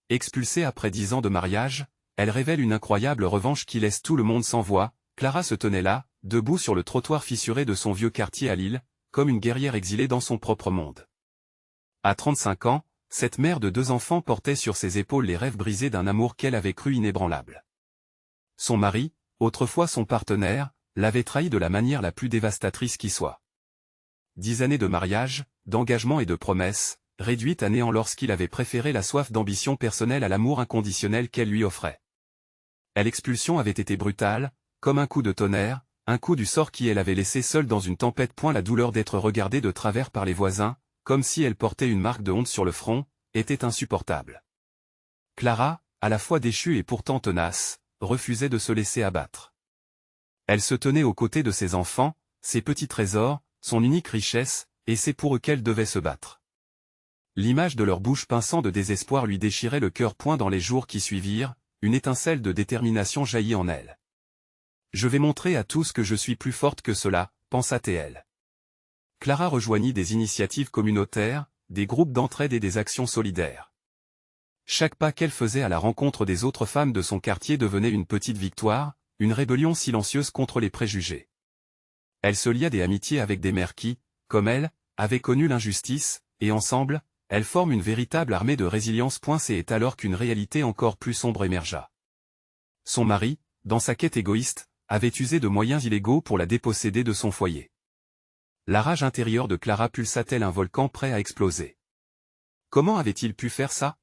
Expulsée après 10 ans de mariage, elle révèle une incroyable revanche qui laisse tout le monde sans voix. Clara se tenait là, debout sur le trottoir fissuré de son vieux quartier à Lille, comme une guerrière exilée dans son propre monde. À 35 ans, cette mère de 2 enfants portait sur ses épaules les rêves brisés d'un amour qu'elle avait cru inébranlable. Son mari, autrefois son partenaire, l'avait trahi de la manière la plus dévastatrice qui soit. 10 années de mariage, d'engagement et de promesses, réduites à néant lorsqu'il avait préféré la soif d'ambition personnelle à l'amour inconditionnel qu'elle lui offrait. L'expulsion avait été brutale, comme un coup de tonnerre, un coup du sort qui elle avait laissé seule dans une tempête. La douleur d'être regardée de travers par les voisins, comme si elle portait une marque de honte sur le front, était insupportable. Clara, à la fois déchue et pourtant tenace, refusait de se laisser abattre. Elle se tenait aux côtés de ses enfants, ses petits trésors, son unique richesse, et c'est pour eux qu'elle devait se battre. L'image de leur bouche pinçant de désespoir lui déchirait le cœur. Dans les jours qui suivirent, une étincelle de détermination jaillit en elle. « Je vais montrer à tous que je suis plus forte que cela », pensa-t-elle. Clara rejoignit des initiatives communautaires, des groupes d'entraide et des actions solidaires. Chaque pas qu'elle faisait à la rencontre des autres femmes de son quartier devenait une petite victoire, une rébellion silencieuse contre les préjugés. Elle se lia des amitiés avec des mères qui, comme elle, avaient connu l'injustice, et ensemble, elles forment une véritable armée de résilience. C'est alors qu'une réalité encore plus sombre émergea. Son mari, dans sa quête égoïste, avait usé de moyens illégaux pour la déposséder de son foyer. La rage intérieure de Clara pulsa tel un volcan prêt à exploser. Comment avait-il pu faire ça?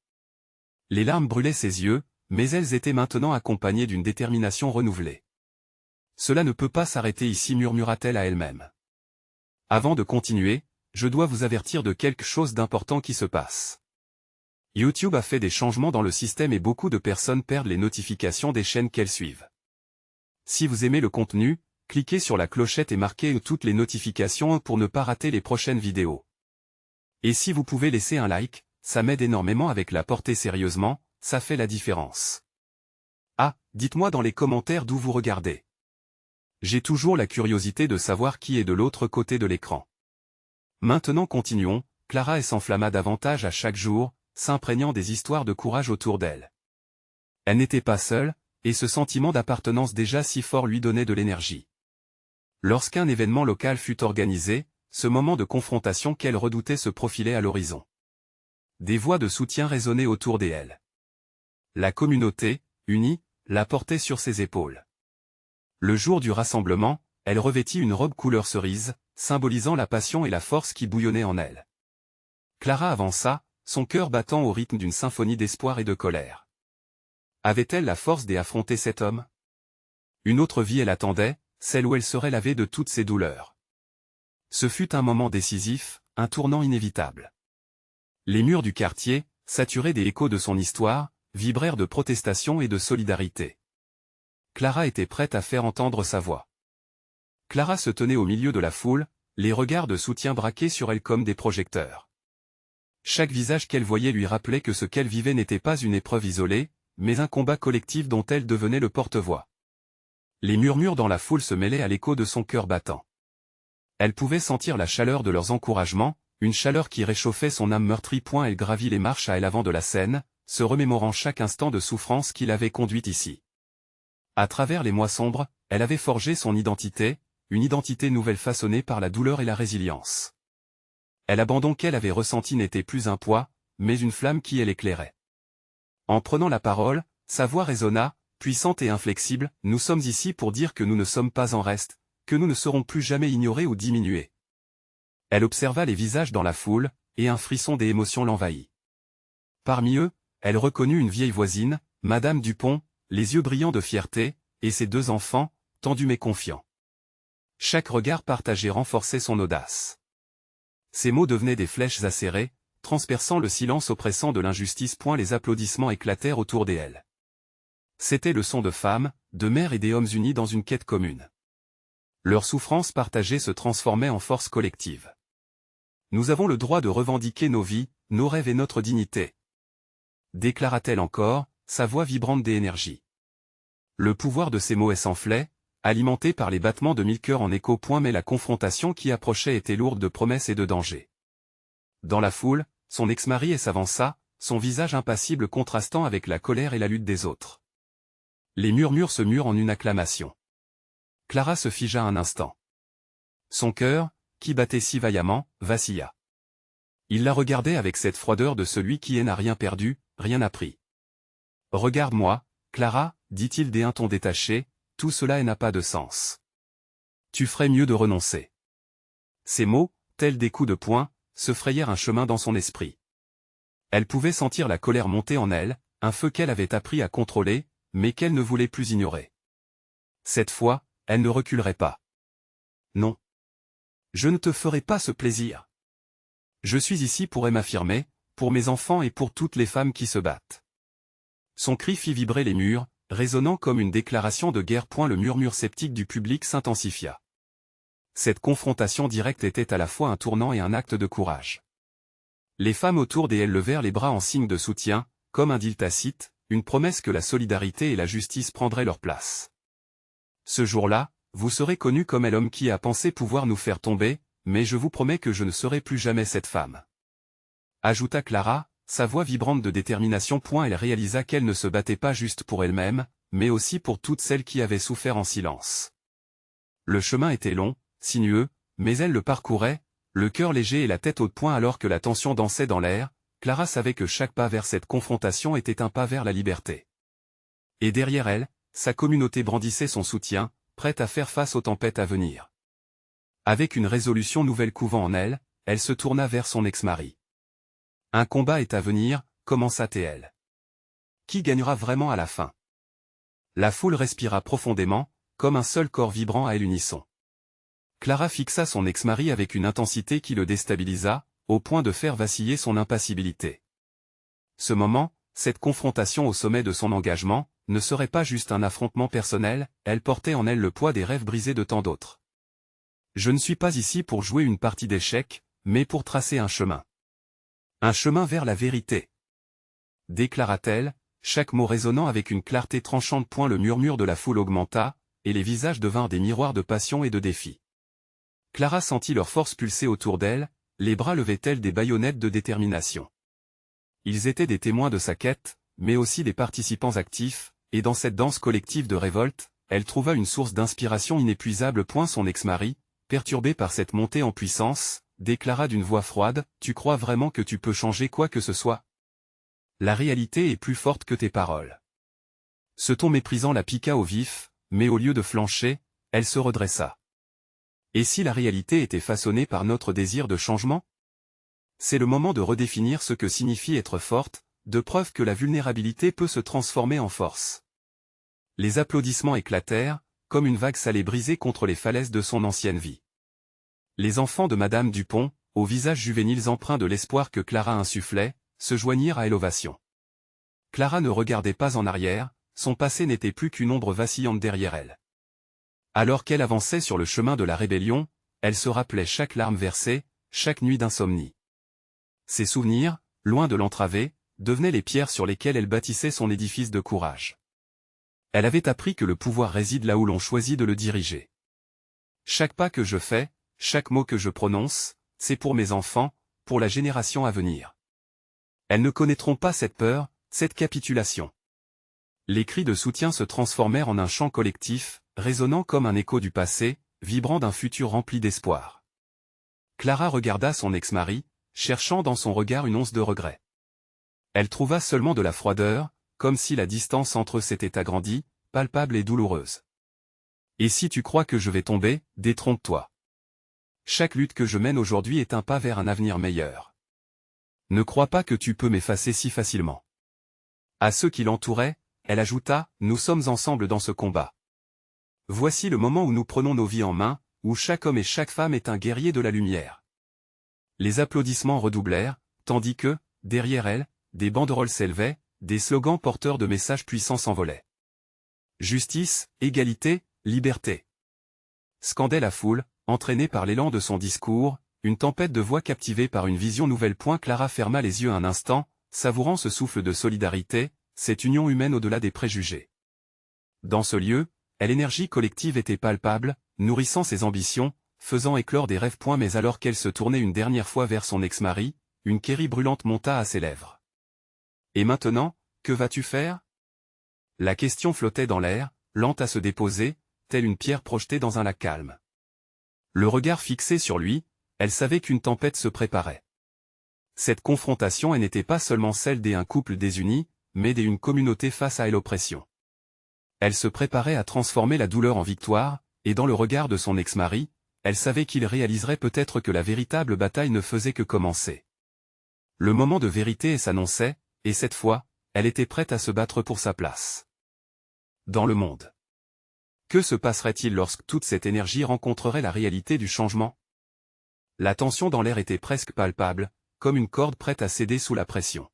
Les larmes brûlaient ses yeux, mais elles étaient maintenant accompagnées d'une détermination renouvelée. Cela ne peut pas s'arrêter ici, murmura-t-elle à elle-même. Avant de continuer, je dois vous avertir de quelque chose d'important qui se passe. YouTube a fait des changements dans le système et beaucoup de personnes perdent les notifications des chaînes qu'elles suivent. Si vous aimez le contenu, cliquez sur la clochette et marquez toutes les notifications pour ne pas rater les prochaines vidéos. Et si vous pouvez laisser un like, ça m'aide énormément avec la portée. Sérieusement, ça fait la différence. Ah, dites-moi dans les commentaires d'où vous regardez. J'ai toujours la curiosité de savoir qui est de l'autre côté de l'écran. Maintenant continuons. Clara s'enflamma davantage à chaque jour, s'imprégnant des histoires de courage autour d'elle. Elle n'était pas seule, et ce sentiment d'appartenance déjà si fort lui donnait de l'énergie. Lorsqu'un événement local fut organisé, ce moment de confrontation qu'elle redoutait se profilait à l'horizon. Des voix de soutien résonnaient autour d'elle. La communauté, unie, la portait sur ses épaules. Le jour du rassemblement, elle revêtit une robe couleur cerise, symbolisant la passion et la force qui bouillonnaient en elle. Clara avança, son cœur battant au rythme d'une symphonie d'espoir et de colère. Avait-elle la force d'affronter cet homme? Une autre vie elle attendait, celle où elle serait lavée de toutes ses douleurs. Ce fut un moment décisif, un tournant inévitable. Les murs du quartier, saturés des échos de son histoire, vibrèrent de protestation et de solidarité. Clara était prête à faire entendre sa voix. Clara se tenait au milieu de la foule, les regards de soutien braqués sur elle comme des projecteurs. Chaque visage qu'elle voyait lui rappelait que ce qu'elle vivait n'était pas une épreuve isolée, mais un combat collectif dont elle devenait le porte-voix. Les murmures dans la foule se mêlaient à l'écho de son cœur battant. Elle pouvait sentir la chaleur de leurs encouragements, une chaleur qui réchauffait son âme meurtrie. Elle gravit les marches à l'avant de la scène, se remémorant chaque instant de souffrance qui l'avait conduite ici. À travers les mois sombres, elle avait forgé son identité, une identité nouvelle façonnée par la douleur et la résilience. L'abandon qu'elle avait ressenti n'était plus un poids, mais une flamme qui l'éclairait. En prenant la parole, sa voix résonna, puissante et inflexible, « Nous sommes ici pour dire que nous ne sommes pas en reste, que nous ne serons plus jamais ignorés ou diminués. » Elle observa les visages dans la foule, et un frisson d'émotion l'envahit. Parmi eux, elle reconnut une vieille voisine, Madame Dupont, les yeux brillants de fierté, et ses 2 enfants, tendus mais confiants. Chaque regard partagé renforçait son audace. Ces mots devenaient des flèches acérées, transperçant le silence oppressant de l'injustice. Les applaudissements éclatèrent autour d'elle. C'était le son de femmes, de mères et des hommes unis dans une quête commune. Leur souffrance partagée se transformait en force collective. Nous avons le droit de revendiquer nos vies, nos rêves et notre dignité. Déclara-t-elle encore, sa voix vibrante d'énergie. Le pouvoir de ces mots s'enflait, alimenté par les battements de 1000 cœurs en écho. Mais la confrontation qui approchait était lourde de promesses et de dangers. Dans la foule, son ex-mari s'avança, son visage impassible contrastant avec la colère et la lutte des autres. Les murmures se murent en une acclamation. Clara se figea un instant. Son cœur, qui battait si vaillamment, vacilla. Il la regardait avec cette froideur de celui qui n'a rien perdu, rien appris. « Regarde-moi, Clara, dit-il d'un ton détaché, tout cela n'a pas de sens. Tu ferais mieux de renoncer. » Ces mots, tels des coups de poing, se frayèrent un chemin dans son esprit. Elle pouvait sentir la colère monter en elle, un feu qu'elle avait appris à contrôler, mais qu'elle ne voulait plus ignorer. Cette fois, elle ne reculerait pas. « Non. Je ne te ferai pas ce plaisir. Je suis ici pour m'affirmer, pour mes enfants et pour toutes les femmes qui se battent. » Son cri fit vibrer les murs, résonnant comme une déclaration de guerre. Le murmure sceptique du public s'intensifia. Cette confrontation directe était à la fois un tournant et un acte de courage. Les femmes autour d'elle levèrent les bras en signe de soutien, comme un deal tacite, une promesse que la solidarité et la justice prendraient leur place. Ce jour-là, vous serez connu comme l'homme qui a pensé pouvoir nous faire tomber, mais je vous promets que je ne serai plus jamais cette femme. Ajouta Clara, sa voix vibrante de détermination. Elle réalisa qu'elle ne se battait pas juste pour elle-même, mais aussi pour toutes celles qui avaient souffert en silence. Le chemin était long, sinueux, mais elle le parcourait, le cœur léger et la tête haute. Alors que la tension dansait dans l'air, Clara savait que chaque pas vers cette confrontation était un pas vers la liberté. Et derrière elle, sa communauté brandissait son soutien, prête à faire face aux tempêtes à venir. Avec une résolution nouvelle couvant en elle, elle se tourna vers son ex-mari. « Un combat est à venir, commença-t-elle. Qui gagnera vraiment à la fin ?» La foule respira profondément, comme un seul corps vibrant à l'unisson. Clara fixa son ex-mari avec une intensité qui le déstabilisa, au point de faire vaciller son impassibilité. Ce moment, cette confrontation au sommet de son engagement, ne serait pas juste un affrontement personnel, elle portait en elle le poids des rêves brisés de tant d'autres. « Je ne suis pas ici pour jouer une partie d'échecs, mais pour tracer un chemin. Un chemin vers la vérité. » déclara-t-elle, chaque mot résonnant avec une clarté tranchante. Le murmure de la foule augmenta, et les visages devinrent des miroirs de passion et de défi. Clara sentit leur force pulser autour d'elle, les bras levés tels des baïonnettes de détermination. Ils étaient des témoins de sa quête, mais aussi des participants actifs, et dans cette danse collective de révolte, elle trouva une source d'inspiration inépuisable. Son ex-mari, perturbé par cette montée en puissance, déclara d'une voix froide, « Tu crois vraiment que tu peux changer quoi que ce soit ? La réalité est plus forte que tes paroles. » Ce ton méprisant la piqua au vif, mais au lieu de flancher, elle se redressa. Et si la réalité était façonnée par notre désir de changement? C'est le moment de redéfinir ce que signifie être forte, de preuve que la vulnérabilité peut se transformer en force. Les applaudissements éclatèrent, comme une vague salée brisée contre les falaises de son ancienne vie. Les enfants de Madame Dupont, aux visages juvéniles empreints de l'espoir que Clara insufflait, se joignirent à l'ovation. Clara ne regardait pas en arrière, son passé n'était plus qu'une ombre vacillante derrière elle. Alors qu'elle avançait sur le chemin de la rébellion, elle se rappelait chaque larme versée, chaque nuit d'insomnie. Ces souvenirs, loin de l'entraver, devenaient les pierres sur lesquelles elle bâtissait son édifice de courage. Elle avait appris que le pouvoir réside là où l'on choisit de le diriger. Chaque pas que je fais, chaque mot que je prononce, c'est pour mes enfants, pour la génération à venir. Elles ne connaîtront pas cette peur, cette capitulation. Les cris de soutien se transformèrent en un chant collectif, résonnant comme un écho du passé, vibrant d'un futur rempli d'espoir. Clara regarda son ex-mari, cherchant dans son regard une once de regret. Elle trouva seulement de la froideur, comme si la distance entre eux s'était agrandie, palpable et douloureuse. « Et si tu crois que je vais tomber, détrompe-toi. Chaque lutte que je mène aujourd'hui est un pas vers un avenir meilleur. Ne crois pas que tu peux m'effacer si facilement. » À ceux qui l'entouraient, elle ajouta, « Nous sommes ensemble dans ce combat. Voici le moment où nous prenons nos vies en main, où chaque homme et chaque femme est un guerrier de la lumière. » Les applaudissements redoublèrent, tandis que, derrière elle, des banderoles s'élevaient, des slogans porteurs de messages puissants s'envolaient. « Justice, égalité, liberté. » Scandait la foule, entraînée par l'élan de son discours, une tempête de voix captivée par une vision nouvelle. Clara ferma les yeux un instant, savourant ce souffle de solidarité, cette union humaine au-delà des préjugés. Dans ce lieu, l'énergie collective était palpable, nourrissant ses ambitions, faisant éclore des rêves. Mais alors qu'elle se tournait une dernière fois vers son ex-mari, une querie brûlante monta à ses lèvres. Et maintenant, que vas-tu faire? La question flottait dans l'air, lente à se déposer, telle une pierre projetée dans un lac calme. Le regard fixé sur lui, elle savait qu'une tempête se préparait. Cette confrontation n'était pas seulement celle d'un couple désuni, mais d'une communauté face à l'oppression. Elle se préparait à transformer la douleur en victoire, et dans le regard de son ex-mari, elle savait qu'il réaliserait peut-être que la véritable bataille ne faisait que commencer. Le moment de vérité s'annonçait, et cette fois, elle était prête à se battre pour sa place dans le monde. Que se passerait-il lorsque toute cette énergie rencontrerait la réalité du changement? La tension dans l'air était presque palpable, comme une corde prête à céder sous la pression.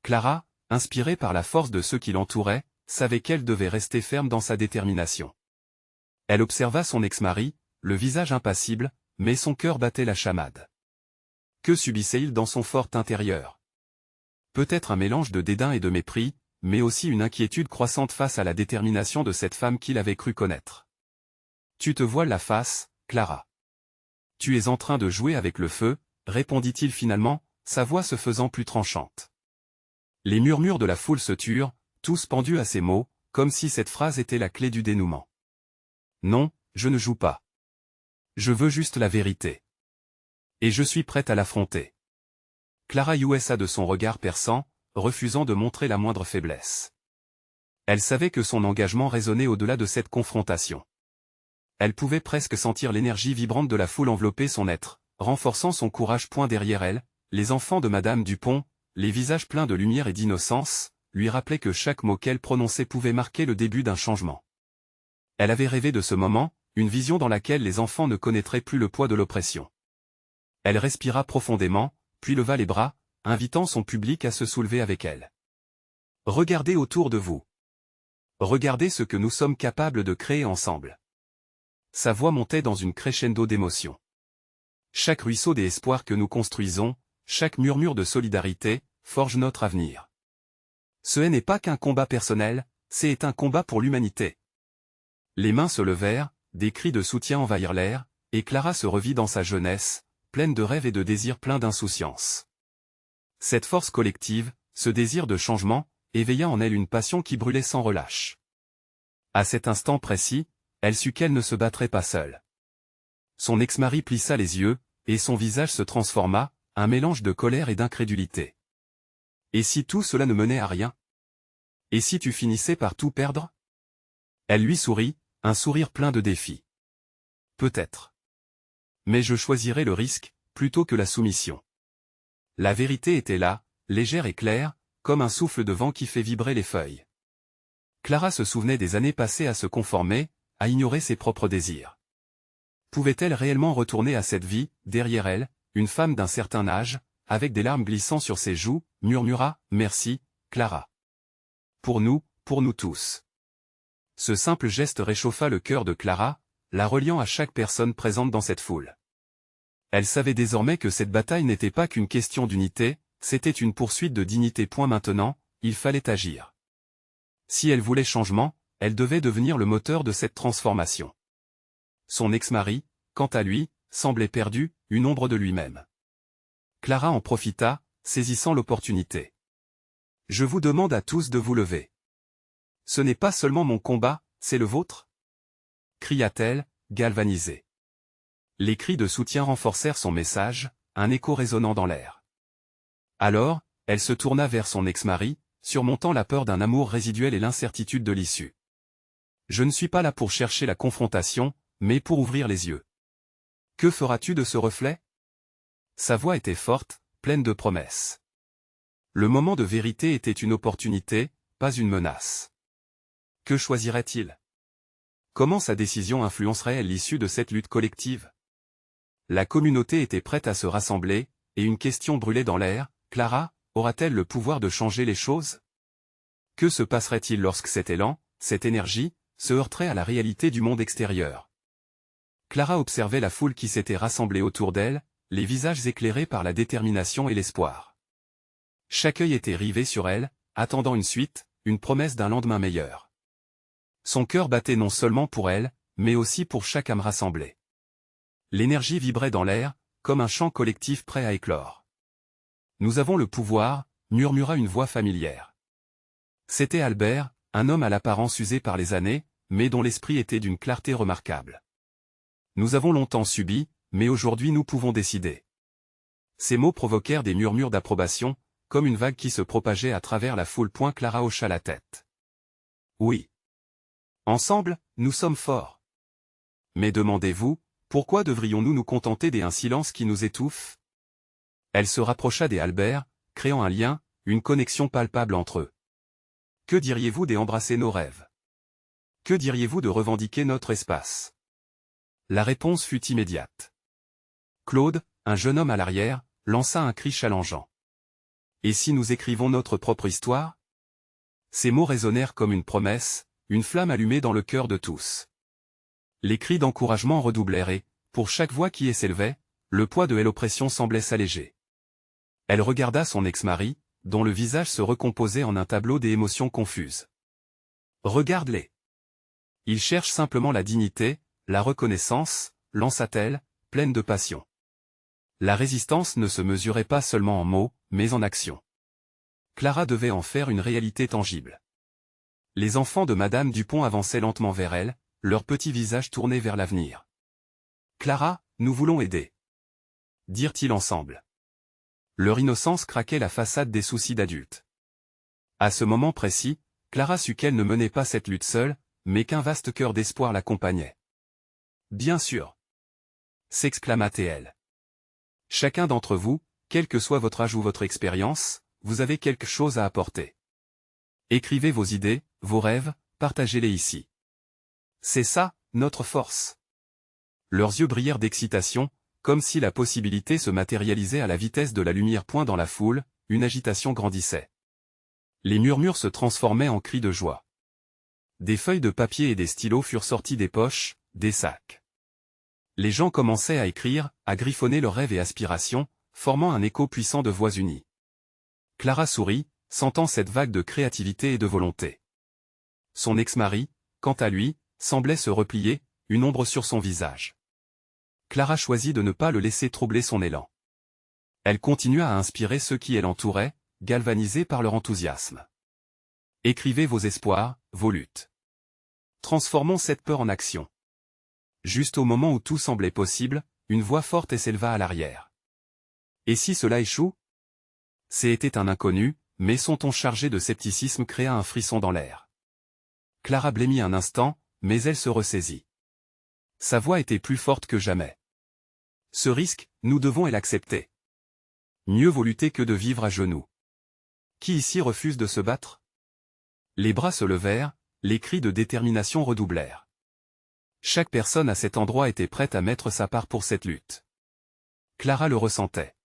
Clara, inspirée par la force de ceux qui l'entouraient, savait qu'elle devait rester ferme dans sa détermination. Elle observa son ex-mari, le visage impassible, mais son cœur battait la chamade. Que subissait-il dans son fort intérieur? Peut-être un mélange de dédain et de mépris, mais aussi une inquiétude croissante face à la détermination de cette femme qu'il avait cru connaître. Tu te voiles la face, Clara. Tu es en train de jouer avec le feu, répondit-il finalement, sa voix se faisant plus tranchante. Les murmures de la foule se turent, tous pendus à ces mots, comme si cette phrase était la clé du dénouement. Non, je ne joue pas. Je veux juste la vérité. Et je suis prête à l'affronter. Clara USA de son regard perçant, refusant de montrer la moindre faiblesse. Elle savait que son engagement résonnait au-delà de cette confrontation. Elle pouvait presque sentir l'énergie vibrante de la foule envelopper son être, renforçant son courage. Point derrière elle, les enfants de Madame Dupont, les visages pleins de lumière et d'innocence, lui rappelaient que chaque mot qu'elle prononçait pouvait marquer le début d'un changement. Elle avait rêvé de ce moment, une vision dans laquelle les enfants ne connaîtraient plus le poids de l'oppression. Elle respira profondément, puis leva les bras, invitant son public à se soulever avec elle. Regardez autour de vous. Regardez ce que nous sommes capables de créer ensemble. Sa voix montait dans une crescendo d'émotion. Chaque ruisseau des espoirs que nous construisons, chaque murmure de solidarité, forge notre avenir. Ce n'est pas qu'un combat personnel, c'est un combat pour l'humanité. Les mains se levèrent, des cris de soutien envahirent l'air, et Clara se revit dans sa jeunesse, pleine de rêves et de désirs pleins d'insouciance. Cette force collective, ce désir de changement, éveilla en elle une passion qui brûlait sans relâche. À cet instant précis, elle sut qu'elle ne se battrait pas seule. Son ex-mari plissa les yeux, et son visage se transforma, un mélange de colère et d'incrédulité. Et si tout cela ne menait à rien? Et si tu finissais par tout perdre? Elle lui sourit, un sourire plein de défis. Peut-être. Mais je choisirais le risque, plutôt que la soumission. La vérité était là, légère et claire, comme un souffle de vent qui fait vibrer les feuilles. Clara se souvenait des années passées à se conformer, à ignorer ses propres désirs. Pouvait-elle réellement retourner à cette vie? Derrière elle, une femme d'un certain âge, avec des larmes glissant sur ses joues, murmura « Merci, Clara. Pour nous tous. » Ce simple geste réchauffa le cœur de Clara, la reliant à chaque personne présente dans cette foule. Elle savait désormais que cette bataille n'était pas qu'une question d'unité, c'était une poursuite de dignité. Maintenant, il fallait agir. Si elle voulait changement, elle devait devenir le moteur de cette transformation. Son ex-mari, quant à lui, semblait perdu, une ombre de lui-même. Clara en profita, saisissant l'opportunité. « Je vous demande à tous de vous lever. Ce n'est pas seulement mon combat, c'est le vôtre » cria-t-elle, galvanisée. Les cris de soutien renforcèrent son message, un écho résonnant dans l'air. Alors, elle se tourna vers son ex-mari, surmontant la peur d'un amour résiduel et l'incertitude de l'issue. « Je ne suis pas là pour chercher la confrontation, mais pour ouvrir les yeux. Que feras-tu de ce reflet ?» Sa voix était forte, pleine de promesses. Le moment de vérité était une opportunité, pas une menace. Que choisirait-il? Comment sa décision influencerait-elle l'issue de cette lutte collective? La communauté était prête à se rassembler, et une question brûlait dans l'air, Clara, aura-t-elle le pouvoir de changer les choses? Que se passerait-il lorsque cet élan, cette énergie, se heurterait à la réalité du monde extérieur? Clara observait la foule qui s'était rassemblée autour d'elle, les visages éclairés par la détermination et l'espoir. Chaque œil était rivé sur elle, attendant une suite, une promesse d'un lendemain meilleur. Son cœur battait non seulement pour elle, mais aussi pour chaque âme rassemblée. L'énergie vibrait dans l'air, comme un chant collectif prêt à éclore. Nous avons le pouvoir, murmura une voix familière. C'était Albert, un homme à l'apparence usé par les années, mais dont l'esprit était d'une clarté remarquable. Nous avons longtemps subi, mais aujourd'hui nous pouvons décider. Ces mots provoquèrent des murmures d'approbation, comme une vague qui se propageait à travers la foule. Clara hocha la tête. Oui. Ensemble, nous sommes forts. Mais demandez-vous, pourquoi devrions-nous nous contenter d'un silence qui nous étouffe? Elle se rapprocha des Albert, créant un lien, une connexion palpable entre eux. Que diriez-vous d'embrasser nos rêves? Que diriez-vous de revendiquer notre espace? La réponse fut immédiate. Claude, un jeune homme à l'arrière, lança un cri challengeant. Et si nous écrivons notre propre histoire? Ces mots résonnèrent comme une promesse, une flamme allumée dans le cœur de tous. Les cris d'encouragement redoublèrent et, pour chaque voix qui s'élevait, le poids de l'oppression semblait s'alléger. Elle regarda son ex-mari, dont le visage se recomposait en un tableau d'émotions confuses. Regarde-les. Ils cherchent simplement la dignité, la reconnaissance, lança-t-elle, pleine de passion. La résistance ne se mesurait pas seulement en mots, mais en action. Clara devait en faire une réalité tangible. Les enfants de Madame Dupont avançaient lentement vers elle, leurs petits visages tournés vers l'avenir. « Clara, nous voulons aider. » dirent-ils ensemble. Leur innocence craquait la façade des soucis d'adultes. À ce moment précis, Clara sut qu'elle ne menait pas cette lutte seule, mais qu'un vaste cœur d'espoir l'accompagnait. « Bien sûr !» s'exclama-t-elle. « Chacun d'entre vous, quel que soit votre âge ou votre expérience, vous avez quelque chose à apporter. Écrivez vos idées, vos rêves, partagez-les ici. C'est ça, notre force. » Leurs yeux brillèrent d'excitation, comme si la possibilité se matérialisait à la vitesse de la lumière. Dans la foule, une agitation grandissait. Les murmures se transformaient en cris de joie. Des feuilles de papier et des stylos furent sortis des poches, des sacs. Les gens commençaient à écrire, à griffonner leurs rêves et aspirations, formant un écho puissant de voix unies. Clara sourit, sentant cette vague de créativité et de volonté. Son ex-mari, quant à lui, semblait se replier, une ombre sur son visage. Clara choisit de ne pas le laisser troubler son élan. Elle continua à inspirer ceux qui l'entouraient, galvanisés par leur enthousiasme. Écrivez vos espoirs, vos luttes. Transformons cette peur en action. Juste au moment où tout semblait possible, une voix forte s'éleva à l'arrière. Et si cela échoue? C'était un inconnu, mais son ton chargé de scepticisme créa un frisson dans l'air. Clara blêmit un instant, mais elle se ressaisit. Sa voix était plus forte que jamais. Ce risque, nous devons l'accepter. Mieux vaut lutter que de vivre à genoux. Qui ici refuse de se battre? Les bras se levèrent, les cris de détermination redoublèrent. Chaque personne à cet endroit était prête à mettre sa part pour cette lutte. Clara le ressentait.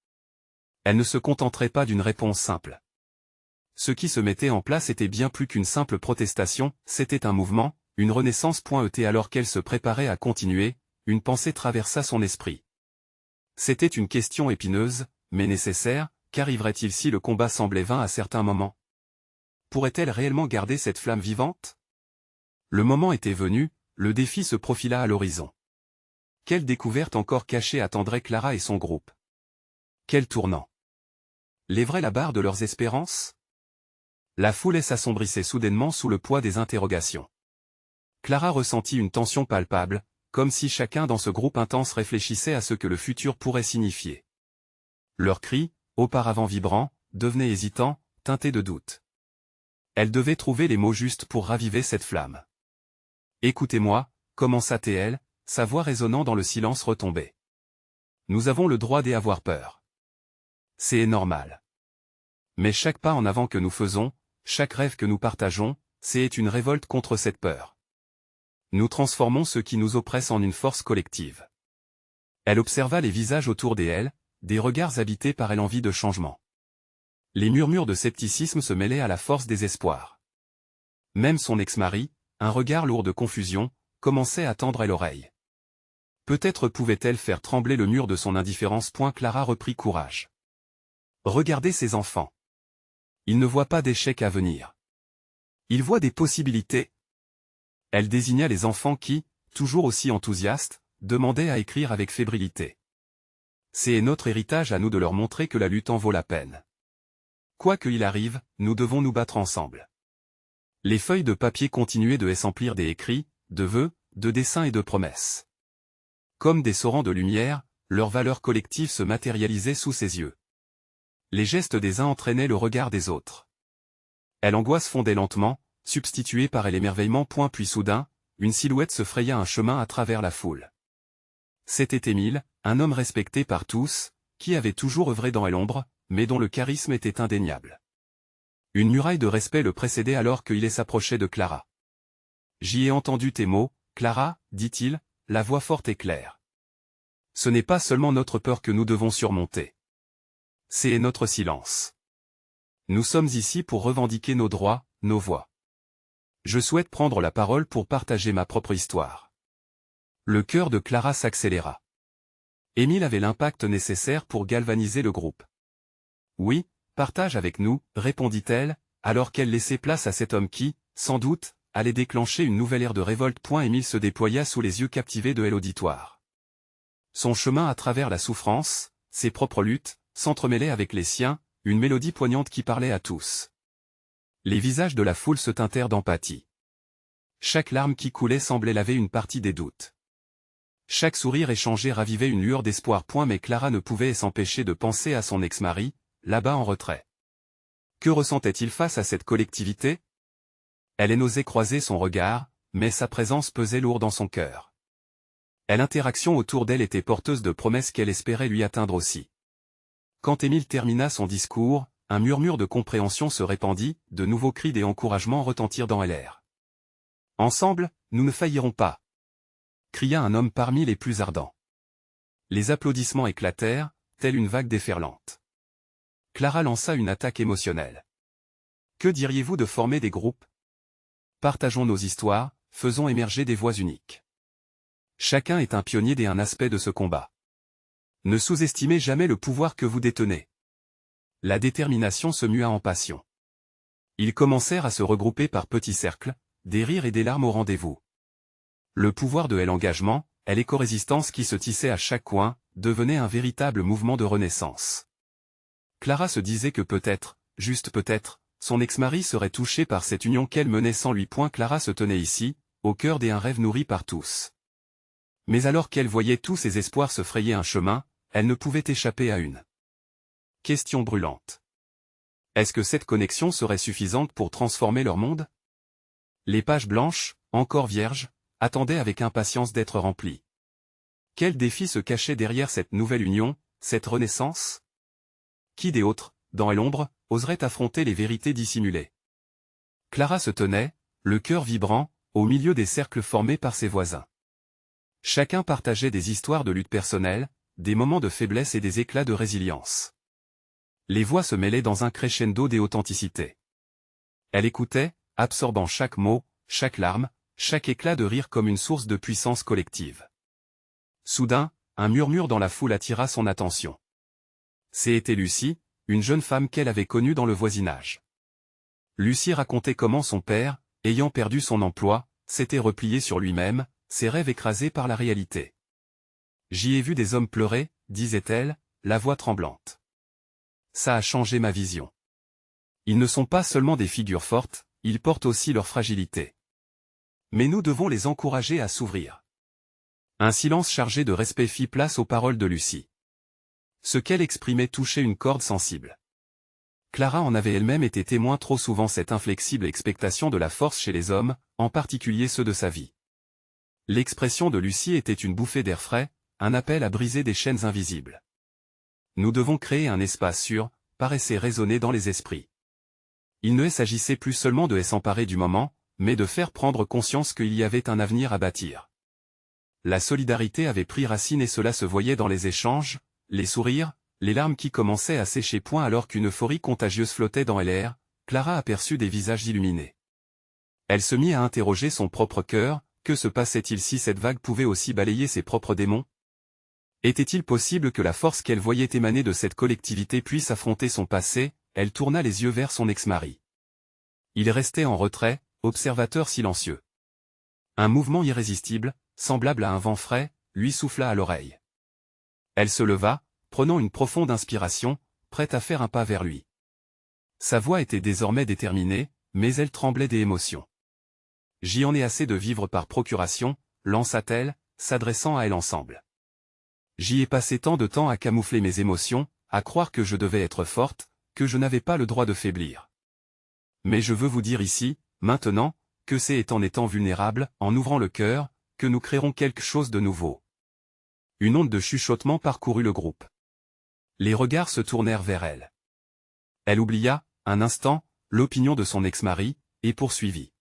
Elle ne se contenterait pas d'une réponse simple. Ce qui se mettait en place était bien plus qu'une simple protestation, c'était un mouvement, une renaissance. Alors qu'elle se préparait à continuer, une pensée traversa son esprit. C'était une question épineuse, mais nécessaire. Qu'arriverait-il si le combat semblait vain à certains moments? Pourrait-elle réellement garder cette flamme vivante? Le moment était venu, le défi se profila à l'horizon. Quelle découverte encore cachée attendrait Clara et son groupe? Quel tournant? Lèverait la barre de leurs espérances? La foule s'assombrissait soudainement sous le poids des interrogations. Clara ressentit une tension palpable, comme si chacun dans ce groupe intense réfléchissait à ce que le futur pourrait signifier. Leurs cris, auparavant vibrants, devenaient hésitants, teintés de doute. Elle devait trouver les mots justes pour raviver cette flamme. « Écoutez-moi » commença-t-elle, sa voix résonnant dans le silence retombé. « Nous avons le droit d'avoir peur. C'est normal. Mais chaque pas en avant que nous faisons, chaque rêve que nous partageons, c'est une révolte contre cette peur. Nous transformons ce qui nous oppresse en une force collective. » Elle observa les visages autour d'elle, des regards habités par l'envie de changement. Les murmures de scepticisme se mêlaient à la force des espoirs. Même son ex-mari, un regard lourd de confusion, commençait à tendre l'oreille. Peut-être pouvait-elle faire trembler le mur de son indifférence. Clara reprit courage. Regardez ces enfants. Ils ne voient pas d'échec à venir. Ils voient des possibilités. Elle désigna les enfants qui, toujours aussi enthousiastes, demandaient à écrire avec fébrilité. C'est notre héritage à nous de leur montrer que la lutte en vaut la peine. Quoi qu'il arrive, nous devons nous battre ensemble. Les feuilles de papier continuaient de s'emplir des écrits, de vœux, de dessins et de promesses. Comme des torrents de lumière, leur valeur collective se matérialisait sous ses yeux. Les gestes des uns entraînaient le regard des autres. L'angoisse fondait lentement, substituée par l'émerveillement. Puis soudain, une silhouette se fraya un chemin à travers la foule. C'était Émile, un homme respecté par tous, qui avait toujours œuvré dans l'ombre, mais dont le charisme était indéniable. Une muraille de respect le précédait alors qu'il s'approchait de Clara. « J'y ai entendu tes mots, Clara, dit-il, la voix forte et claire. Ce n'est pas seulement notre peur que nous devons surmonter. C'est notre silence. Nous sommes ici pour revendiquer nos droits, nos voix. Je souhaite prendre la parole pour partager ma propre histoire. » Le cœur de Clara s'accéléra. Émile avait l'impact nécessaire pour galvaniser le groupe. « Oui, partage avec nous, répondit-elle, alors qu'elle laissait place à cet homme qui, sans doute, allait déclencher une nouvelle ère de révolte. Émile se déploya sous les yeux captivés de l'auditoire. Son chemin à travers la souffrance, ses propres luttes, s'entremêlaient avec les siens, une mélodie poignante qui parlait à tous. Les visages de la foule se teintèrent d'empathie. Chaque larme qui coulait semblait laver une partie des doutes. Chaque sourire échangé ravivait une lueur d'espoir. Mais Clara ne pouvait s'empêcher de penser à son ex-mari, là-bas en retrait. Que ressentait-il face à cette collectivité? Elle n'osait croiser son regard, mais sa présence pesait lourd dans son cœur. L'interaction autour d'elle était porteuse de promesses qu'elle espérait lui atteindre aussi. Quand Émile termina son discours, un murmure de compréhension se répandit, de nouveaux cris d'encouragement retentirent dans l'air. « Ensemble, nous ne faillirons pas !» cria un homme parmi les plus ardents. Les applaudissements éclatèrent, telle une vague déferlante. Clara lança une attaque émotionnelle. « Que diriez-vous de former des groupes? Partageons nos histoires, faisons émerger des voix uniques. Chacun est un pionnier et un aspect de ce combat. Ne sous-estimez jamais le pouvoir que vous détenez. » La détermination se mua en passion. Ils commencèrent à se regrouper par petits cercles, des rires et des larmes au rendez-vous. Le pouvoir de l'engagement, l'éco-résistance qui se tissait à chaque coin, devenait un véritable mouvement de renaissance. Clara se disait que peut-être, juste peut-être, son ex-mari serait touché par cette union qu'elle menait sans lui. Clara se tenait ici, au cœur d'un rêve nourri par tous. Mais alors qu'elle voyait tous ses espoirs se frayer un chemin, elle ne pouvait échapper à une question brûlante. Est-ce que cette connexion serait suffisante pour transformer leur monde? Les pages blanches, encore vierges, attendaient avec impatience d'être remplies. Quel défi se cachait derrière cette nouvelle union, cette renaissance? Qui des autres, dans l'ombre, oserait affronter les vérités dissimulées? Clara se tenait, le cœur vibrant, au milieu des cercles formés par ses voisins. Chacun partageait des histoires de lutte personnelle, des moments de faiblesse et des éclats de résilience. Les voix se mêlaient dans un crescendo d'authenticité. Elle écoutait, absorbant chaque mot, chaque larme, chaque éclat de rire comme une source de puissance collective. Soudain, un murmure dans la foule attira son attention. C'était Lucie, une jeune femme qu'elle avait connue dans le voisinage. Lucie racontait comment son père, ayant perdu son emploi, s'était replié sur lui-même, ses rêves écrasés par la réalité. « J'y ai vu des hommes pleurer, disait-elle, la voix tremblante. Ça a changé ma vision. Ils ne sont pas seulement des figures fortes, ils portent aussi leur fragilité. Mais nous devons les encourager à s'ouvrir. » Un silence chargé de respect fit place aux paroles de Lucie. Ce qu'elle exprimait touchait une corde sensible. Clara en avait elle-même été témoin trop souvent, cette inflexible expectation de la force chez les hommes, en particulier ceux de sa vie. L'expression de Lucie était une bouffée d'air frais, un appel à briser des chaînes invisibles. Nous devons créer un espace sûr, paraissait résonner dans les esprits. Il ne s'agissait plus seulement de s'emparer du moment, mais de faire prendre conscience qu'il y avait un avenir à bâtir. La solidarité avait pris racine et cela se voyait dans les échanges, les sourires, les larmes qui commençaient à sécher. Alors qu'une euphorie contagieuse flottait dans l'air, Clara aperçut des visages illuminés. Elle se mit à interroger son propre cœur, que se passait-il si cette vague pouvait aussi balayer ses propres démons? Était-il possible que la force qu'elle voyait émaner de cette collectivité puisse affronter son passé? Elle tourna les yeux vers son ex-mari. Il restait en retrait, observateur silencieux. Un mouvement irrésistible, semblable à un vent frais, lui souffla à l'oreille. Elle se leva, prenant une profonde inspiration, prête à faire un pas vers lui. Sa voix était désormais déterminée, mais elle tremblait des émotions. J'y en ai assez de vivre par procuration, lança-t-elle, s'adressant à elle ensemble. J'y ai passé tant de temps à camoufler mes émotions, à croire que je devais être forte, que je n'avais pas le droit de faiblir. Mais je veux vous dire ici, maintenant, que c'est en étant vulnérable, en ouvrant le cœur, que nous créerons quelque chose de nouveau. Une onde de chuchotement parcourut le groupe. Les regards se tournèrent vers elle. Elle oublia, un instant, l'opinion de son ex-mari, et poursuivit.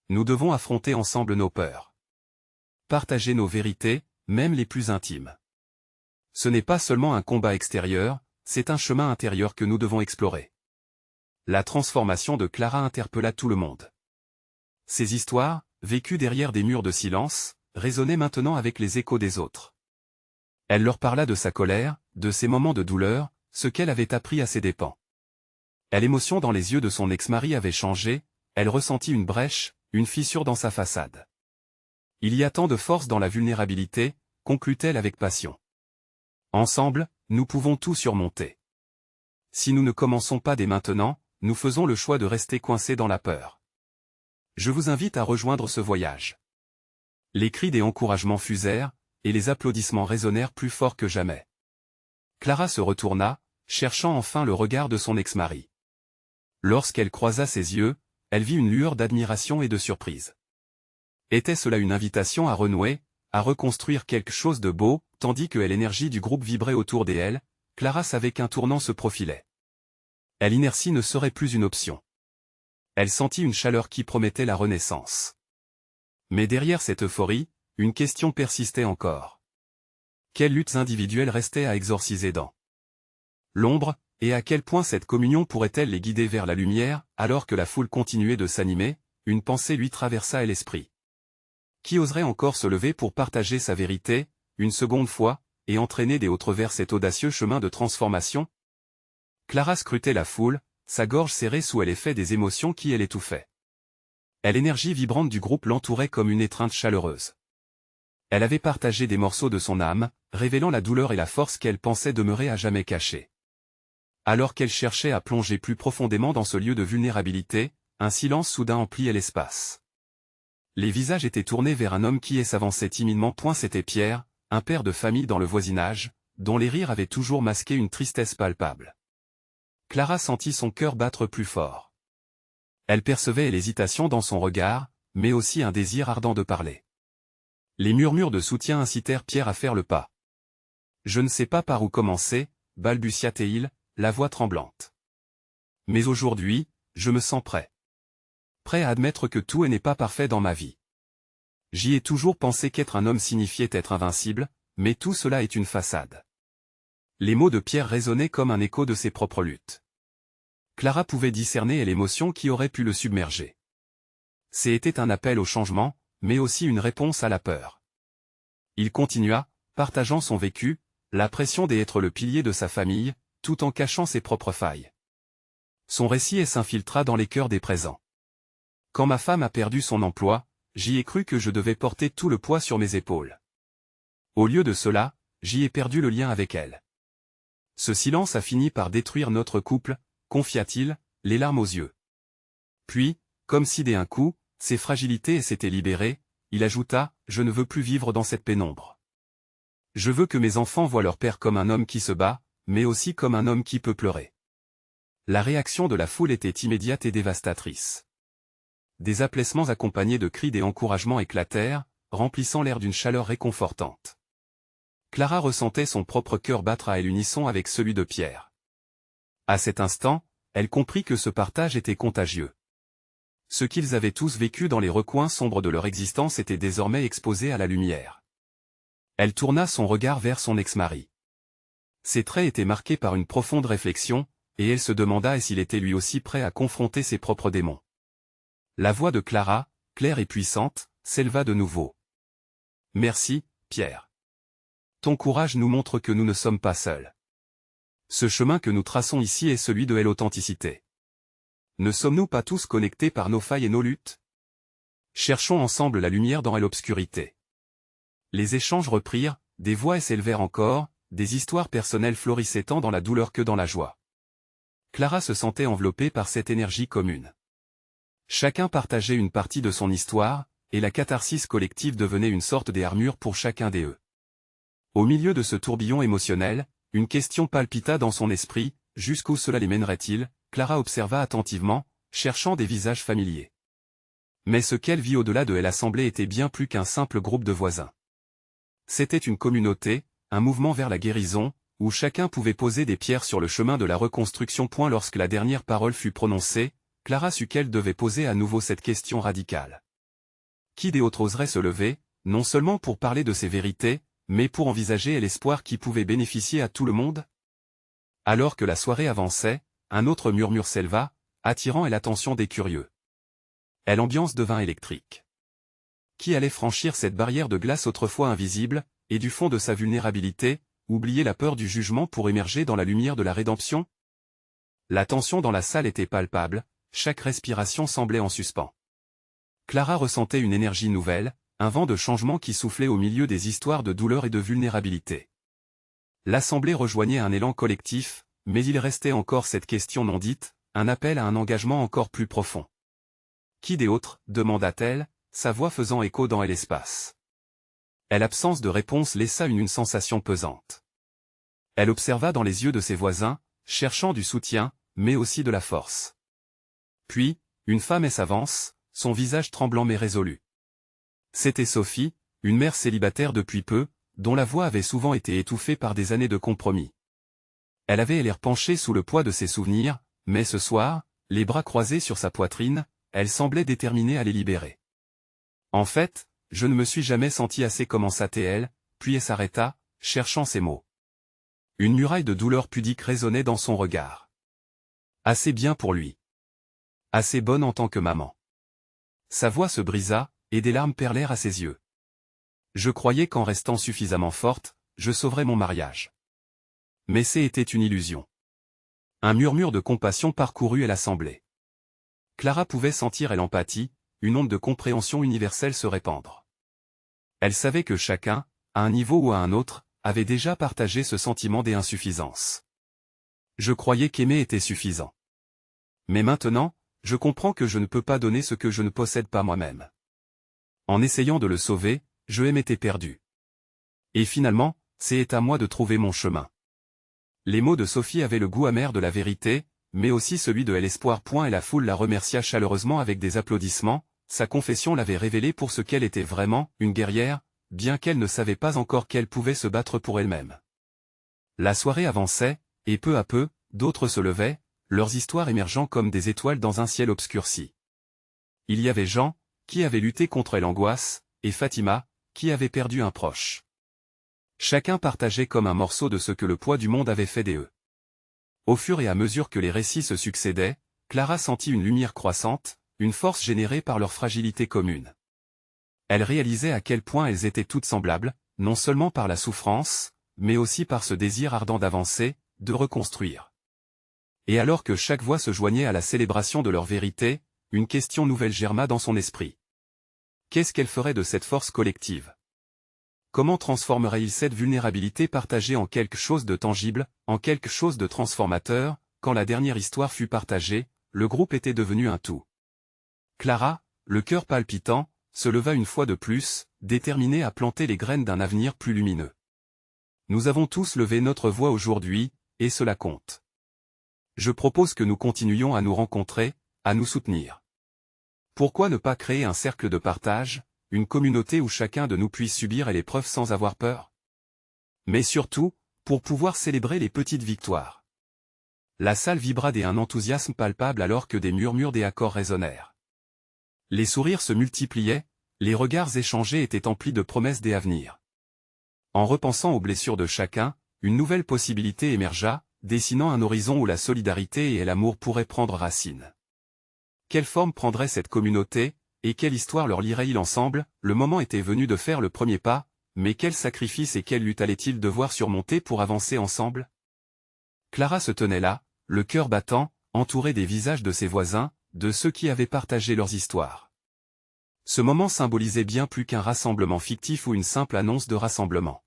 Nous devons affronter ensemble nos peurs. Partager nos vérités, même les plus intimes. Ce n'est pas seulement un combat extérieur, c'est un chemin intérieur que nous devons explorer. La transformation de Clara interpella tout le monde. Ces histoires, vécues derrière des murs de silence, résonnaient maintenant avec les échos des autres. Elle leur parla de sa colère, de ses moments de douleur, ce qu'elle avait appris à ses dépens. L'émotion dans les yeux de son ex-mari avait changé, elle ressentit une brèche, une fissure dans sa façade. Il y a tant de force dans la vulnérabilité, conclut-elle avec passion. Ensemble, nous pouvons tout surmonter. Si nous ne commençons pas dès maintenant, nous faisons le choix de rester coincés dans la peur. Je vous invite à rejoindre ce voyage. Les cris des encouragements fusèrent, et les applaudissements résonnèrent plus fort que jamais. Clara se retourna, cherchant enfin le regard de son ex-mari. Lorsqu'elle croisa ses yeux, elle vit une lueur d'admiration et de surprise. Était-ce là une invitation à renouer, à reconstruire quelque chose de beau, tandis que l'énergie du groupe vibrait autour d'elle, Clara savait qu'un tournant se profilait. L'inertie ne serait plus une option. Elle sentit une chaleur qui promettait la renaissance. Mais derrière cette euphorie, une question persistait encore. Quelles luttes individuelles restaient à exorciser dans l'ombre, et à quel point cette communion pourrait-elle les guider vers la lumière, alors que la foule continuait de s'animer, une pensée lui traversa l'esprit. Qui oserait encore se lever pour partager sa vérité, une seconde fois, et entraîner des autres vers cet audacieux chemin de transformation? Clara scrutait la foule, sa gorge serrée sous l'effet des émotions qui l'étouffaient. L'énergie vibrante du groupe l'entourait comme une étreinte chaleureuse. Elle avait partagé des morceaux de son âme, révélant la douleur et la force qu'elle pensait demeurer à jamais cachée. Alors qu'elle cherchait à plonger plus profondément dans ce lieu de vulnérabilité, un silence soudain emplit l'espace. Les visages étaient tournés vers un homme qui s'avançait timidement. C'était Pierre, un père de famille dans le voisinage, dont les rires avaient toujours masqué une tristesse palpable. Clara sentit son cœur battre plus fort. Elle percevait l'hésitation dans son regard, mais aussi un désir ardent de parler. Les murmures de soutien incitèrent Pierre à faire le pas. « Je ne sais pas par où commencer », balbutia-t-il, la voix tremblante. « Mais aujourd'hui, je me sens prêt. Prêt à admettre que tout n'est pas parfait dans ma vie. J'y ai toujours pensé qu'être un homme signifiait être invincible, mais tout cela est une façade. » Les mots de Pierre résonnaient comme un écho de ses propres luttes. Clara pouvait discerner l'émotion qui aurait pu le submerger. C'était un appel au changement, mais aussi une réponse à la peur. Il continua, partageant son vécu, la pression d'être le pilier de sa famille, tout en cachant ses propres failles. Son récit s'infiltra dans les cœurs des présents. Quand ma femme a perdu son emploi, j'y ai cru que je devais porter tout le poids sur mes épaules. Au lieu de cela, j'y ai perdu le lien avec elle. Ce silence a fini par détruire notre couple, confia-t-il, les larmes aux yeux. Puis, comme si d'un coup, ses fragilités s'étaient libérées, il ajouta, « Je ne veux plus vivre dans cette pénombre. Je veux que mes enfants voient leur père comme un homme qui se bat, mais aussi comme un homme qui peut pleurer. » La réaction de la foule était immédiate et dévastatrice. Des applaudissements accompagnés de cris et encouragements éclatèrent, remplissant l'air d'une chaleur réconfortante. Clara ressentait son propre cœur battre à l'unisson avec celui de Pierre. À cet instant, elle comprit que ce partage était contagieux. Ce qu'ils avaient tous vécu dans les recoins sombres de leur existence était désormais exposé à la lumière. Elle tourna son regard vers son ex-mari. Ses traits étaient marqués par une profonde réflexion, et elle se demanda s'il était lui aussi prêt à confronter ses propres démons. La voix de Clara, claire et puissante, s'éleva de nouveau. « Merci, Pierre. Ton courage nous montre que nous ne sommes pas seuls. Ce chemin que nous traçons ici est celui de l'authenticité. Ne sommes-nous pas tous connectés par nos failles et nos luttes? Cherchons ensemble la lumière dans l'obscurité. » Les échanges reprirent, des voix s'élevèrent encore, des histoires personnelles florissaient tant dans la douleur que dans la joie. Clara se sentait enveloppée par cette énergie commune. Chacun partageait une partie de son histoire, et la catharsis collective devenait une sorte d'armure pour chacun d'eux. Au milieu de ce tourbillon émotionnel, une question palpita dans son esprit, jusqu'où cela les mènerait-il? Clara observa attentivement, cherchant des visages familiers. Mais ce qu'elle vit au-delà de l'assemblée était bien plus qu'un simple groupe de voisins. C'était une communauté, un mouvement vers la guérison, où chacun pouvait poser des pierres sur le chemin de la reconstruction. Lorsque la dernière parole fut prononcée, Clara sut qu'elle devait poser à nouveau cette question radicale. Qui d'autre oserait se lever, non seulement pour parler de ses vérités, mais pour envisager l'espoir qui pouvait bénéficier à tout le monde? Alors que la soirée avançait, un autre murmure s'éleva, attirant l'attention des curieux. L'ambiance devint électrique. Qui allait franchir cette barrière de glace autrefois invisible, et du fond de sa vulnérabilité, oublier la peur du jugement pour émerger dans la lumière de la rédemption? La tension dans la salle était palpable, chaque respiration semblait en suspens. Clara ressentait une énergie nouvelle, un vent de changement qui soufflait au milieu des histoires de douleur et de vulnérabilité. L'assemblée rejoignait un élan collectif, mais il restait encore cette question non dite, un appel à un engagement encore plus profond. Qui d'autre, demanda-t-elle, sa voix faisant écho dans l'espace. L'absence de réponse laissa une sensation pesante. Elle observa dans les yeux de ses voisins, cherchant du soutien, mais aussi de la force. Puis, une femme s'avance, son visage tremblant mais résolu. C'était Sophie, une mère célibataire depuis peu, dont la voix avait souvent été étouffée par des années de compromis. Elle avait l'air penchée sous le poids de ses souvenirs, mais ce soir, les bras croisés sur sa poitrine, elle semblait déterminée à les libérer. En fait, je ne me suis jamais sentie assez, commença-t-elle, puis elle s'arrêta, cherchant ses mots. Une muraille de douleur pudique résonnait dans son regard. Assez bien pour lui. Assez bonne en tant que maman. Sa voix se brisa, et des larmes perlèrent à ses yeux. Je croyais qu'en restant suffisamment forte, je sauverais mon mariage. Mais c'était une illusion. Un murmure de compassion parcourut l'assemblée. Clara pouvait sentir l'empathie, une onde de compréhension universelle se répandre. Elle savait que chacun, à un niveau ou à un autre, avait déjà partagé ce sentiment d'insuffisance. Je croyais qu'aimer était suffisant. Mais maintenant, je comprends que je ne peux pas donner ce que je ne possède pas moi-même. En essayant de le sauver, je m'étais perdu. Et finalement, c'est à moi de trouver mon chemin. Les mots de Sophie avaient le goût amer de la vérité, mais aussi celui de l'espoir. Et la foule la remercia chaleureusement avec des applaudissements, sa confession l'avait révélée pour ce qu'elle était vraiment, une guerrière, bien qu'elle ne savait pas encore qu'elle pouvait se battre pour elle-même. La soirée avançait, et peu à peu, d'autres se levaient, leurs histoires émergeant comme des étoiles dans un ciel obscurci. Il y avait Jean, qui avait lutté contre l'angoisse, et Fatima, qui avait perdu un proche. Chacun partageait comme un morceau de ce que le poids du monde avait fait d'eux. Au fur et à mesure que les récits se succédaient, Clara sentit une lumière croissante, une force générée par leur fragilité commune. Elle réalisait à quel point elles étaient toutes semblables, non seulement par la souffrance, mais aussi par ce désir ardent d'avancer, de reconstruire. Et alors que chaque voix se joignait à la célébration de leur vérité, une question nouvelle germa dans son esprit. Qu'est-ce qu'elle ferait de cette force collective? Comment transformerait-il cette vulnérabilité partagée en quelque chose de tangible, en quelque chose de transformateur? Quand la dernière histoire fut partagée, le groupe était devenu un tout. Clara, le cœur palpitant, se leva une fois de plus, déterminée à planter les graines d'un avenir plus lumineux. Nous avons tous levé notre voix aujourd'hui, et cela compte. Je propose que nous continuions à nous rencontrer, à nous soutenir. Pourquoi ne pas créer un cercle de partage, une communauté où chacun de nous puisse subir l'épreuve sans avoir peur? Mais surtout, pour pouvoir célébrer les petites victoires. La salle vibra d'un enthousiasme palpable alors que des murmures des accords résonnèrent. Les sourires se multipliaient, les regards échangés étaient emplis de promesses des avenirs. En repensant aux blessures de chacun, une nouvelle possibilité émergea, dessinant un horizon où la solidarité et l'amour pourraient prendre racine. Quelle forme prendrait cette communauté, et quelle histoire leur lirait-il ensemble? Le moment était venu de faire le premier pas, mais quel sacrifice et quelle lutte allait-il devoir surmonter pour avancer ensemble? Clara se tenait là, le cœur battant, entourée des visages de ses voisins, de ceux qui avaient partagé leurs histoires. Ce moment symbolisait bien plus qu'un rassemblement fictif ou une simple annonce de rassemblement.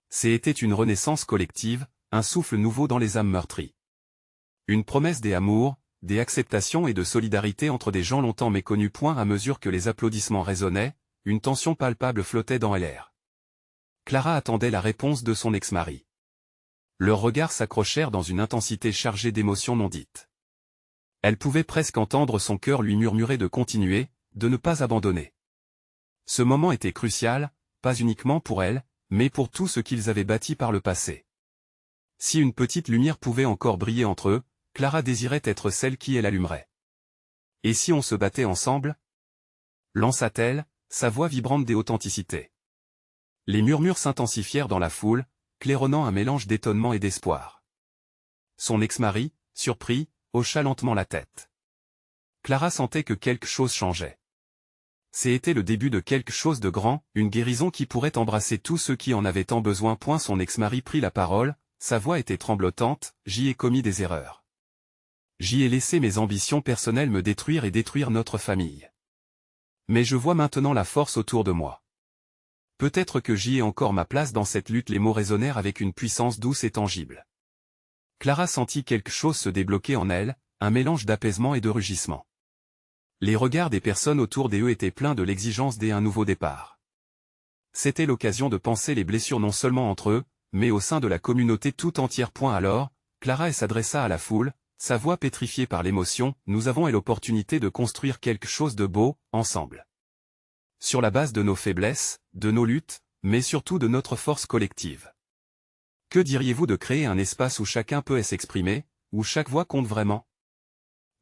C'était une renaissance collective, un souffle nouveau dans les âmes meurtries. Une promesse d'amour, d'acceptation et de solidarité entre des gens longtemps méconnus. À mesure que les applaudissements résonnaient, une tension palpable flottait dans l'air. Clara attendait la réponse de son ex-mari. Leurs regards s'accrochèrent dans une intensité chargée d'émotions non dites. Elle pouvait presque entendre son cœur lui murmurer de continuer, de ne pas abandonner. Ce moment était crucial, pas uniquement pour elle, mais pour tout ce qu'ils avaient bâti par le passé. Si une petite lumière pouvait encore briller entre eux, Clara désirait être celle qui elle allumerait. Et si on se battait ensemble? Lança-t-elle, sa voix vibrante d'authenticité. Les murmures s'intensifièrent dans la foule, claironnant un mélange d'étonnement et d'espoir. Son ex-mari, surpris, hocha lentement la tête. Clara sentait que quelque chose changeait. C'était le début de quelque chose de grand, une guérison qui pourrait embrasser tous ceux qui en avaient tant besoin. Son ex-mari prit la parole, sa voix était tremblotante. J'y ai commis des erreurs. J'y ai laissé mes ambitions personnelles me détruire et détruire notre famille. Mais je vois maintenant la force autour de moi. Peut-être que j'y ai encore ma place dans cette lutte. Les mots résonnèrent avec une puissance douce et tangible. Clara sentit quelque chose se débloquer en elle, un mélange d'apaisement et de rugissement. Les regards des personnes autour d'eux étaient pleins de l'exigence d'un nouveau départ. C'était l'occasion de panser les blessures non seulement entre eux, mais au sein de la communauté tout entière. Alors, Clara s'adressa à la foule, sa voix pétrifiée par l'émotion. Nous avons l'opportunité de construire quelque chose de beau, ensemble. Sur la base de nos faiblesses, de nos luttes, mais surtout de notre force collective. Que diriez-vous de créer un espace où chacun peut s'exprimer, où chaque voix compte vraiment?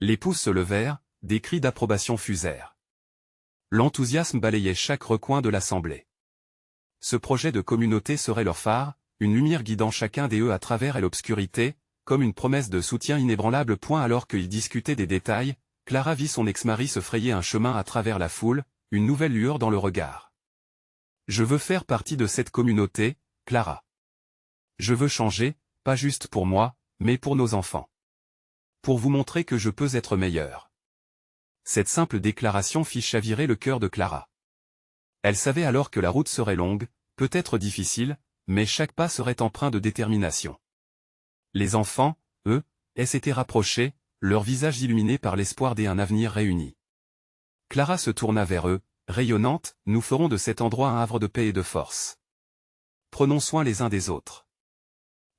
Les pouces se levèrent, des cris d'approbation fusèrent. L'enthousiasme balayait chaque recoin de l'assemblée. Ce projet de communauté serait leur phare, une lumière guidant chacun d'eux à travers l'obscurité, comme une promesse de soutien inébranlable. Alors qu'ils discutaient des détails, Clara vit son ex-mari se frayer un chemin à travers la foule, une nouvelle lueur dans le regard. Je veux faire partie de cette communauté, Clara. Je veux changer, pas juste pour moi, mais pour nos enfants. Pour vous montrer que je peux être meilleur. Cette simple déclaration fit chavirer le cœur de Clara. Elle savait alors que la route serait longue, peut-être difficile, mais chaque pas serait empreint de détermination. Les enfants, eux, s'étaient rapprochés, leurs visages illuminés par l'espoir d'un avenir réuni. Clara se tourna vers eux, rayonnante. Nous ferons de cet endroit un havre de paix et de force. Prenons soin les uns des autres.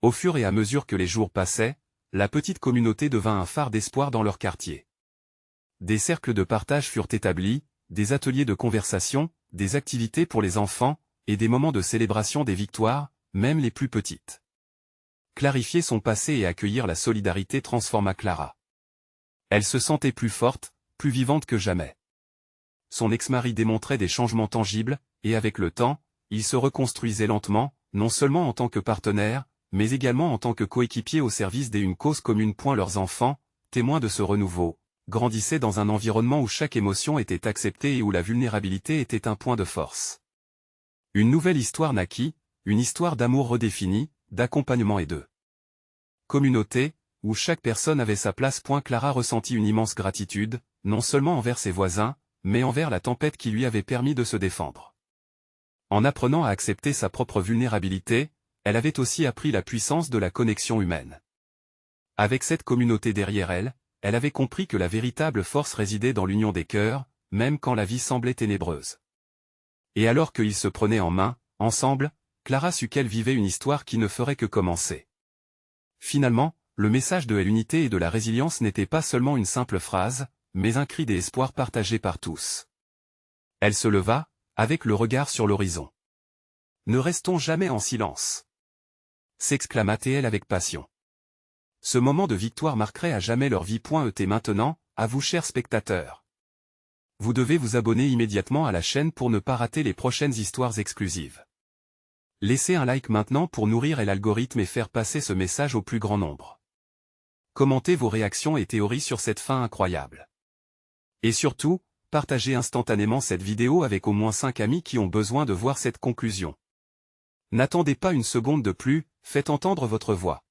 Au fur et à mesure que les jours passaient, la petite communauté devint un phare d'espoir dans leur quartier. Des cercles de partage furent établis, des ateliers de conversation, des activités pour les enfants, et des moments de célébration des victoires, même les plus petites. Clarifier son passé et accueillir la solidarité transforma Clara. Elle se sentait plus forte, plus vivante que jamais. Son ex-mari démontrait des changements tangibles, et avec le temps, il se reconstruisait lentement, non seulement en tant que partenaire, mais également en tant que coéquipier au service d'une cause commune. Leurs enfants, témoins de ce renouveau, grandissaient dans un environnement où chaque émotion était acceptée et où la vulnérabilité était un point de force. Une nouvelle histoire naquit, une histoire d'amour redéfinie, d'accompagnement et de communauté, où chaque personne avait sa place. Clara ressentit une immense gratitude, non seulement envers ses voisins, mais envers la tempête qui lui avait permis de se défendre. En apprenant à accepter sa propre vulnérabilité, elle avait aussi appris la puissance de la connexion humaine. Avec cette communauté derrière elle, elle avait compris que la véritable force résidait dans l'union des cœurs, même quand la vie semblait ténébreuse. Et alors qu'ils se prenaient en main, ensemble, Clara sut qu'elle vivait une histoire qui ne ferait que commencer. Finalement, le message de l'unité et de la résilience n'était pas seulement une simple phrase, mais un cri d'espoir partagé par tous. Elle se leva, avec le regard sur l'horizon. « Ne restons jamais en silence !» s'exclama-t-elle avec passion. Ce moment de victoire marquerait à jamais leur vie. Et maintenant, à vous chers spectateurs. Vous devez vous abonner immédiatement à la chaîne pour ne pas rater les prochaines histoires exclusives. Laissez un like maintenant pour nourrir l'algorithme et faire passer ce message au plus grand nombre. Commentez vos réactions et théories sur cette fin incroyable. Et surtout, partagez instantanément cette vidéo avec au moins 5 amis qui ont besoin de voir cette conclusion. N'attendez pas une seconde de plus, faites entendre votre voix.